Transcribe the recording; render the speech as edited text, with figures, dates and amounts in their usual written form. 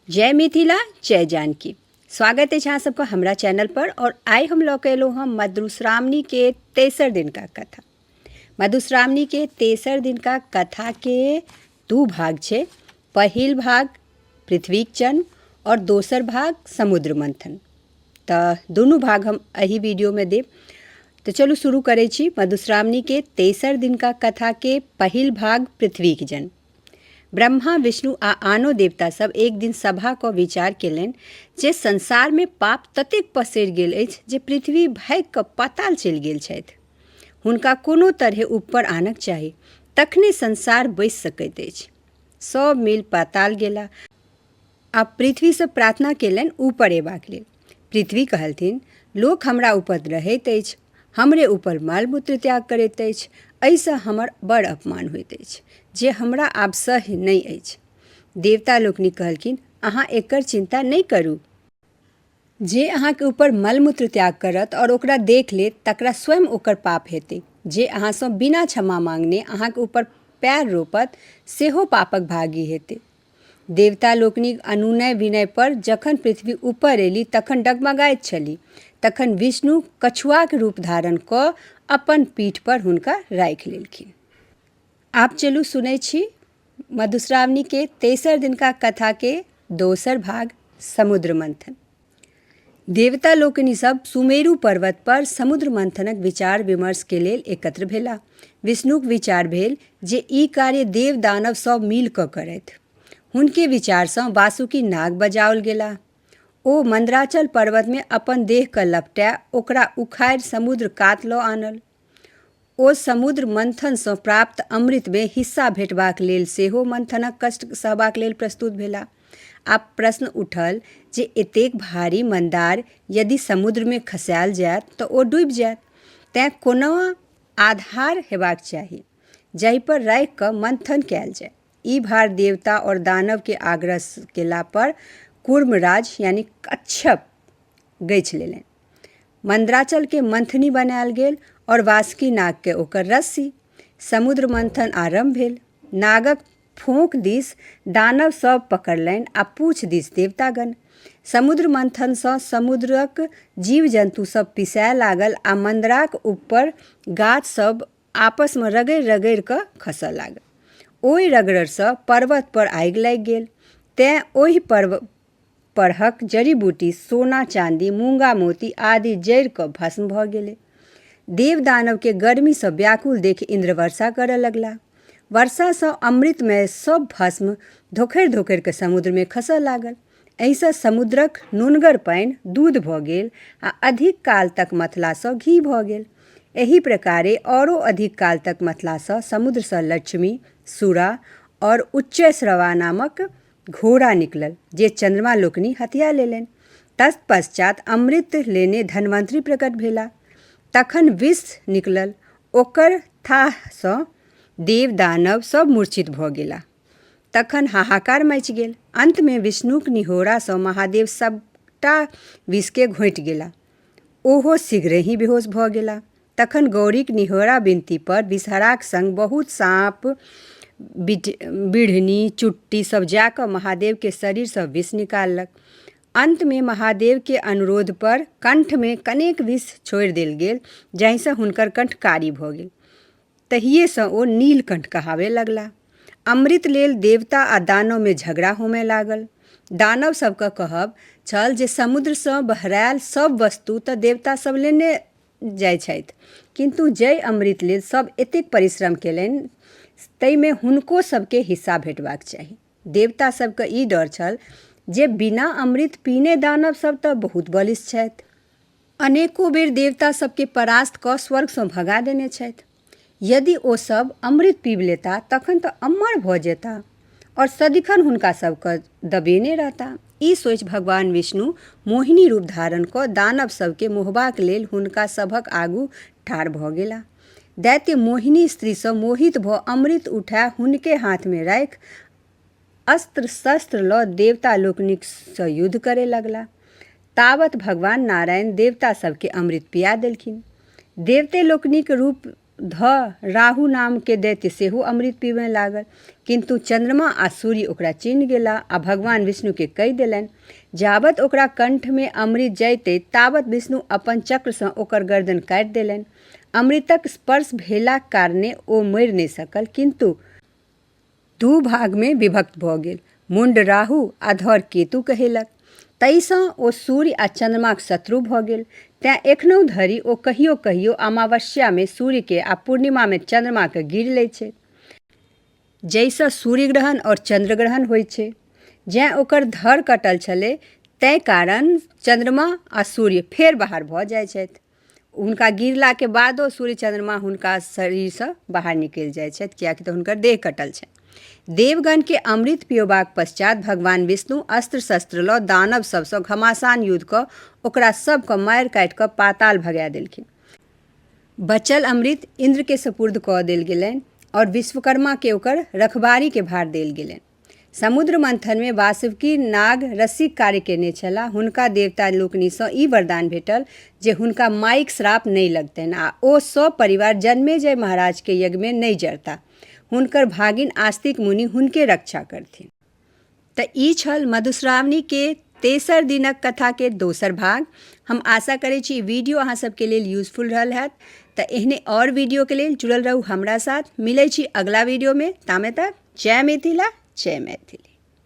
जय मिथिला जय जानकी। स्वागत है अहाँ सबका हमरा चैनल पर। और आइ हम लऽ के अयलहुँ हम मधुश्रावणी के तेसर दिन का कथा। मधुश्रावणी के तेसर दिन का कथा के दू भाग छै। पहिल भाग पृथ्वीक जन्म और दोसर भाग समुद्र मंथन। तऽ दुनू भाग हम एही वीडियो में देब। तो चलू शुरू करै छी मधुश्रावणी के तेसर दिन का कथा के पहिल भाग पृथ्वीक जन्म। ब्रह्मा विष्णु आ आनो देवता सब एक दिन सभा क विचार केलनि जे संसार में पाप ततेक पसरि गेल अछि जे पृथ्वी भागि क पाताल चलि गेल छथि। हुनका कोनो तरहे ऊपर आनक चाही, तखने संसार बचि सकैत अछि। सब मिल पाताल गेला आ पृथ्वी से प्रार्थना केलनि ऊपर एबाक लेल। पृथ्वी कहलथिन, लोक हमरा ऊपर रहैत अछि, हमरे ऊपर माल मूत्र त्याग करैत अछि, एहिसँ हमर बड़ अपमान होइत अछि जे हमरा आब सह्य नहि अछि। देवता लोकनि कहलखिन, अहाँ एकर चिंता नहि करू। जे अहाँके ऊपर मलमूत्र त्याग करत और ओकरा देख लेत तकरा स्वयं ओकर पाप हेतै। जे अहाँसँ बिना क्षमा मांगने अहाँके ऊपर पैर रोपत सेहो पापक भागी हेतै। देवता लोकनिक अनुनय विनय पर जखन पृथ्वी ऊपर एली तखन डगमगाइत छली। तखन विष्णु कछुआक रूप धारण कऽ अपन पीठ पर हुनका राखि लेलखिन। आप चलू सुनै छी मधुश्रावणी के तेसर दिन का कथा के दोसर भाग समुद्र मंथन। देवता लोकनि सब सुमेरु पर्वत पर समुद्र मंथनक विचार विमर्श के लेल एकत्र भेला। विष्णुक विचार भेल जे ई कार्य देव दानव सब मिल कऽ करथि। हुनके विचारसँ वासुकी नाग बजाओल गेला। ओ मंदराचल पर्वत में अपन देह क लपटा ओकरा उखाड़ि समुद्र कात लऽ आनल। ओ समुद्र मंथनसँ प्राप्त अमृत में हिस्सा भेटबाक लेल सेहो मंथनक कष्ट सहबाक लेल प्रस्तुत भेला। आब प्रश्न उठल जे एतेक भारी मंदार यदि समुद्र में खसायल जायत तऽ ओ डूबि जायत। तेँ कोनो आधार हेबाक चाही जाहि पर राखि कऽ मंथन कयल जाय। ई भार देवता और दानव के आग्रह केला पर कूर्मराज यानी कच्छप गछि लेलनि। मंदराचल के मंथनी बनायल गेल और वासुकी नाग के ओकर रस्सी। समुद्र मंथन आरंभ भेल। नागक फोंक दिस दानव सब पकड़लनि आ पूछ दिस देवतागण। समुद्र मंथनसँ समुद्रक जीव जन्तु सब पिसाय लागल आ मंदराक ऊपर गाछ सब आपस में रगड़ि रगड़ि कऽ खसऽ लागल। ओहि रगड़सँ पर्वत पर आगि लागि गेल। तेँ ओहि परहक जड़ी बूटी सोना चांदी मूंगा मोती आदि जरि कऽ भस्म भऽ गेलै। देव दानव के गर्मी सँ व्याकुल देखि इंद्र वर्षा करऽ लगला। वर्षासँ अमृतमय सब भस्म धोखरि धोखरि कऽ समुद्र में खसऽ लागल। एहिसँ समुद्रक नुनगर पानि दूध भऽ गेल आ अधिक काल तक मथलासँ घी भऽ गेल। एही प्रकारे औरो अधिक काल तक मथलासँ समुद्रसँ लक्ष्मी, सुरा और उच्चैःश्रवा नामक घोड़ा निकलल जे चंद्रमा लोकनि हथिया लेलनि। तत्पश्चात अमृत लेने धन्वंतरी प्रकट भेला। तखन विष निकलल, ओकर थाहसँ देव दानव सब मूर्छित भऽ गेला। तखन हाहाकार मचि गेल। अंत में विष्णुक निहोरासँ महादेव सबटा विष के घोंटि गेला। ओहो शीघ्र ही बेहोश भऽ गेला। तखन गौरीक निहोरा विनती पर विषहराक संग बहुत साँप बिढ़नी चुट्टी सब जाकऽ महादेव के शरीर सँ विष निकाललक। अंत में महादेव के अनुरोध पर कंठ में कनेक विष छोड़ि देल गेल जाहिसँ हुनकर कंठ कारी भऽ गेल। तहिएसँ ओ नीलकंठ कहाबे लगला। अमृत लेल देवता आ दानव में झगड़ा होमय लागल। दानव सबके कहब छल जे समुद्रसँ बहरायल सब वस्तु तऽ देवता सब लेने जाइ छथि, किंतु जय अमृत लेल सब एतेक परिश्रम केलनि ताहिमे हुनको सबके हिस्सा भेटबाक चाही। देवता सबके ई डर छल जे बिना अमृत पीने दानव सब तऽ बहुत बलिष्ठ छथि। अनेको बेर देवता सबके परास्त कऽ स्वर्गसँ भगा देने छथि। यदि ओ सब अमृत पीब लेता तखन तऽ अमर भऽ जेता और सदिखन हुनका सबके दबेने रहता। ई सोचि भगवान विष्णु मोहिनी रूप धारण कऽ दानव सबके मोहबाक लेल हुनका सभक आगू ठाढ़ भऽ गेला। दैत्य मोहिनी स्त्रीसँ मोहित भऽ अमृत उठा हुनके हाथ में राखि अस्त्र शस्त्र लऽ देवता लोकनिसँ युद्ध करे लगला। तावत भगवान नारायण देवता सबके अमृत पिया देलखिन। देवते लोकनिक रूप राहु नाम के दैत्य सेहो अमृत पीबय लागल, किंतु चंद्रमा आ सूर्य ओकरा चिन्ह गेला आ भगवान विष्णु के कहि देलनि जाबत ओकरा कंठ में अमृत जयते ताबत विष्णु अपन चक्र सँ ओकर गर्दन काटि देलनि। अमृतक स्पर्श भेलाक कारणे ओ मरि नहि सकल, किंतु दू भाग में विभक्त भऽ गेल। मुंड राहु आ धर केतु कहेलक। ताहिसँ ओ सूर्य आ चंद्रमाक शत्रु भऽ गेल। तेँ एखनहु धरि ओ कहियो कहियो अमावस्या में सूर्य के आ पूर्णिमा में चंद्रमा के गिर लै छै, जाहिसँ सूर्य ग्रहण और चंद्र ग्रहण होइ छै। जैँ ओकर धर कटल छलै तै कारण चंद्रमा आ सूर्य फेर बाहर भऽ जाइ छथि। हुनका गिरला के बादो सूर्य चंद्रमा हुनका शरीरसँ बाहर निकलि जाइ छथि, कियाकि तऽ हुनकर देह कटल छनि। देवगण के अमृत पियोबाक पश्चात भगवान विष्णु अस्त्र शस्त्र लऽ दानव सबसँ घमासान युद्ध कऽ ओकरा सबके मारि काटि कऽ पाताल भगा देलखिन। बचल अमृत इंद्र के सपुर्द कऽ देल गेलनि और विश्वकर्मा के ओकर रखबारी के भार देल गेलनि। समुद्र मंथन में वासुकी नाग रस्सीक कार्य केने छलाह। हुनका देवता लोकनिसँ ई वरदान भेटल जे हुनका माइक श्राप नहि लगतनि आ ओ सब परिवार जन्मेजय महाराज के यज्ञ में नहि जरता। हुनकर भागिन आस्तिक मुनि हुनके रक्षा करथिन। तऽ ई छल मधुश्रावणी के तेसर दिनक कथा के दोसर भाग। हम आशा करै छी वीडियो अहाँ सबके लेल यूजफुल रहल हैत। तऽ एहने और वीडियो के लेल जुड़ल रहू हमरा साथ। मिलै छी अगला वीडियो में। तामे तक जय मिथिला, जय मैथिली।